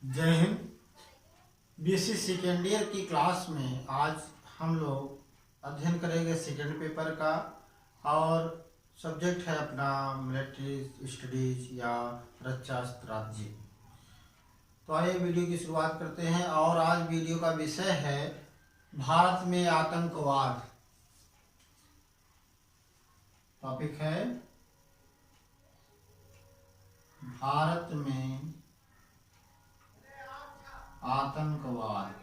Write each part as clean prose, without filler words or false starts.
जय Hind. BSc second year की class में आज हम लोग अध्ययन करेंगे सेकेंड पेपर का और सब्जेक्ट है अपना मिलिट्री स्टडीज या रक्षा राज्य। तो आइए वीडियो की शुरुआत करते हैं और आज वीडियो का विषय है भारत में आतंकवाद। टॉपिक है भारत में आतंकवाद।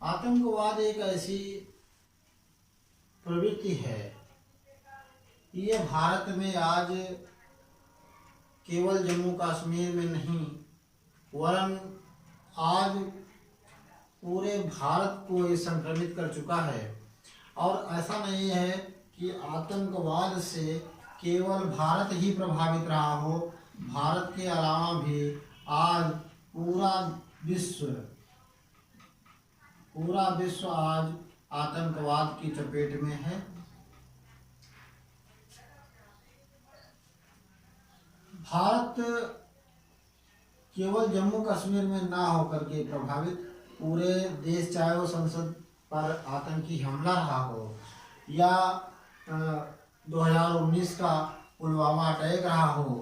आतंकवाद एक ऐसी प्रवृत्ति है, ये भारत में आज केवल जम्मू कश्मीर में नहीं वरन आज पूरे भारत को ये संक्रमित कर चुका है। और ऐसा नहीं है कि आतंकवाद से केवल भारत ही प्रभावित रहा हो, भारत के अलावा भी आज पूरा विश्व आज आतंकवाद की चपेट में है। भारत केवल जम्मू कश्मीर में ना होकर के प्रभावित पूरे देश, चाहे वो संसद पर आतंकी हमला रहा हो या 2019 का पुलवामा अटैक रहा हो।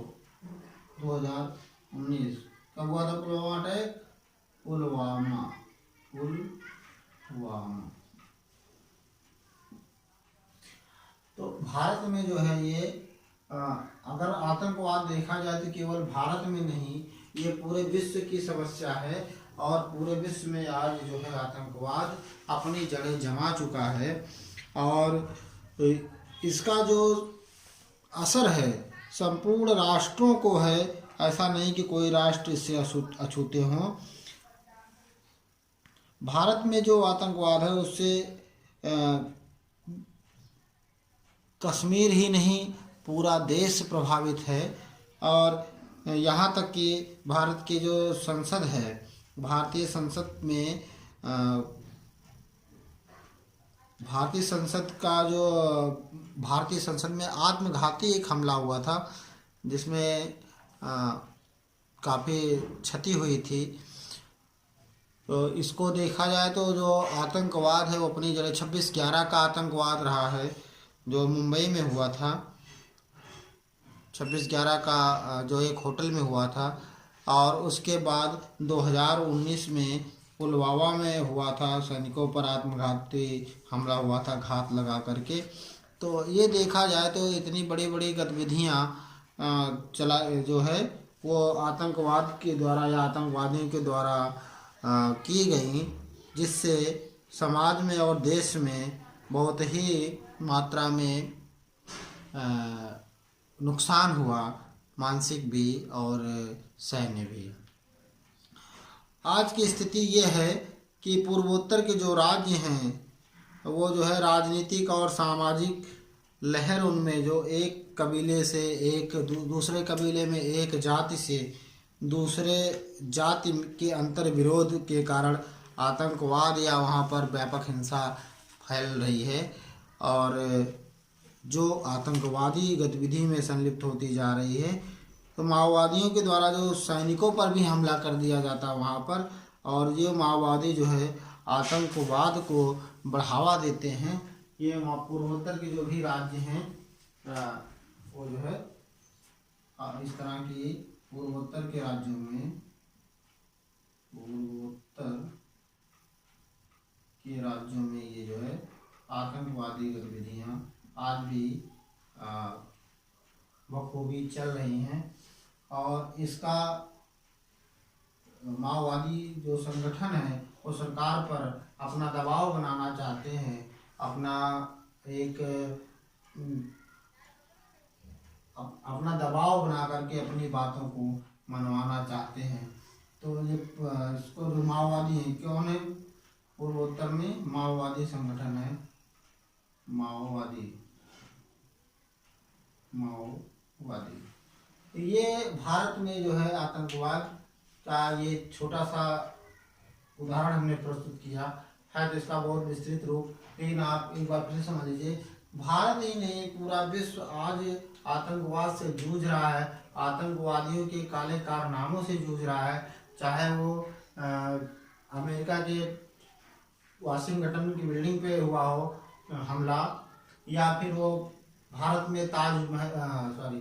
2019 कब हुआ था पुलवामा अटैक? पुलवामा तो भारत में जो है ये अगर आतंकवाद देखा जाए तो केवल भारत में नहीं, ये पूरे विश्व की समस्या है और पूरे विश्व में आज जो है आतंकवाद अपनी जड़ें जमा चुका है। और इसका जो असर है संपूर्ण राष्ट्रों को है, ऐसा नहीं कि कोई राष्ट्र इससे अछूते हों। भारत में जो आतंकवाद है उससे कश्मीर ही नहीं पूरा देश प्रभावित है। और यहाँ तक कि भारत की जो संसद है, भारतीय संसद में भारतीय संसद में आत्मघाती एक हमला हुआ था जिसमें काफ़ी क्षति हुई थी। तो इसको देखा जाए तो जो आतंकवाद है वो अपनी जगह 26/11 का आतंकवाद रहा है जो मुंबई में हुआ था। 26/11 का जो एक होटल में हुआ था और उसके बाद 2019 में पुलवामा में हुआ था, सैनिकों पर आत्मघाती हमला हुआ था घात लगा करके। तो ये देखा जाए तो इतनी बड़ी बड़ी गतिविधियाँ चला जो है वो आतंकवाद के द्वारा या आतंकवादियों के द्वारा की गई, जिससे समाज में और देश में बहुत ही मात्रा में नुकसान हुआ, मानसिक भी और सैन्य भी। आज की स्थिति ये है कि पूर्वोत्तर के जो राज्य हैं वो जो है राजनीतिक और सामाजिक लहर उनमें जो एक कबीले से एक दूसरे कबीले में, एक जाति से दूसरे जाति के अंतर विरोध के कारण आतंकवाद या वहाँ पर व्यापक हिंसा फैल रही है और जो आतंकवादी गतिविधि में संलिप्त होती जा रही है। तो माओवादियों के द्वारा जो सैनिकों पर भी हमला कर दिया जाता है वहाँ पर, और ये माओवादी जो है आतंकवाद को बढ़ावा देते हैं। ये पूर्वोत्तर के जो भी राज्य हैं वो जो है इस तरह की पूर्वोत्तर के राज्यों में ये जो है आतंकवादी गतिविधियाँ आज भी बखूबी चल रही हैं। और इसका माओवादी जो संगठन है वो सरकार पर अपना दबाव बनाना चाहते हैं, अपना दबाव बना करके अपनी बातों को मनवाना चाहते हैं। तो ये इसको जो माओवादी हैं, कौन है पूर्वोत्तर में माओवादी संगठन है, माओवादी। ये भारत में जो है आतंकवाद का ये छोटा सा उदाहरण हमने प्रस्तुत किया है तो इसका बहुत विस्तृत रूप, लेकिन आप एक बार फिर समझ लीजिए, भारत ही नहीं पूरा विश्व आज आतंकवाद से जूझ रहा है, आतंकवादियों के काले कारनामों से जूझ रहा है। चाहे वो अमेरिका के वाशिंगटन की बिल्डिंग पे हुआ हो हमला, या फिर वो भारत में ताज महल, सॉरी,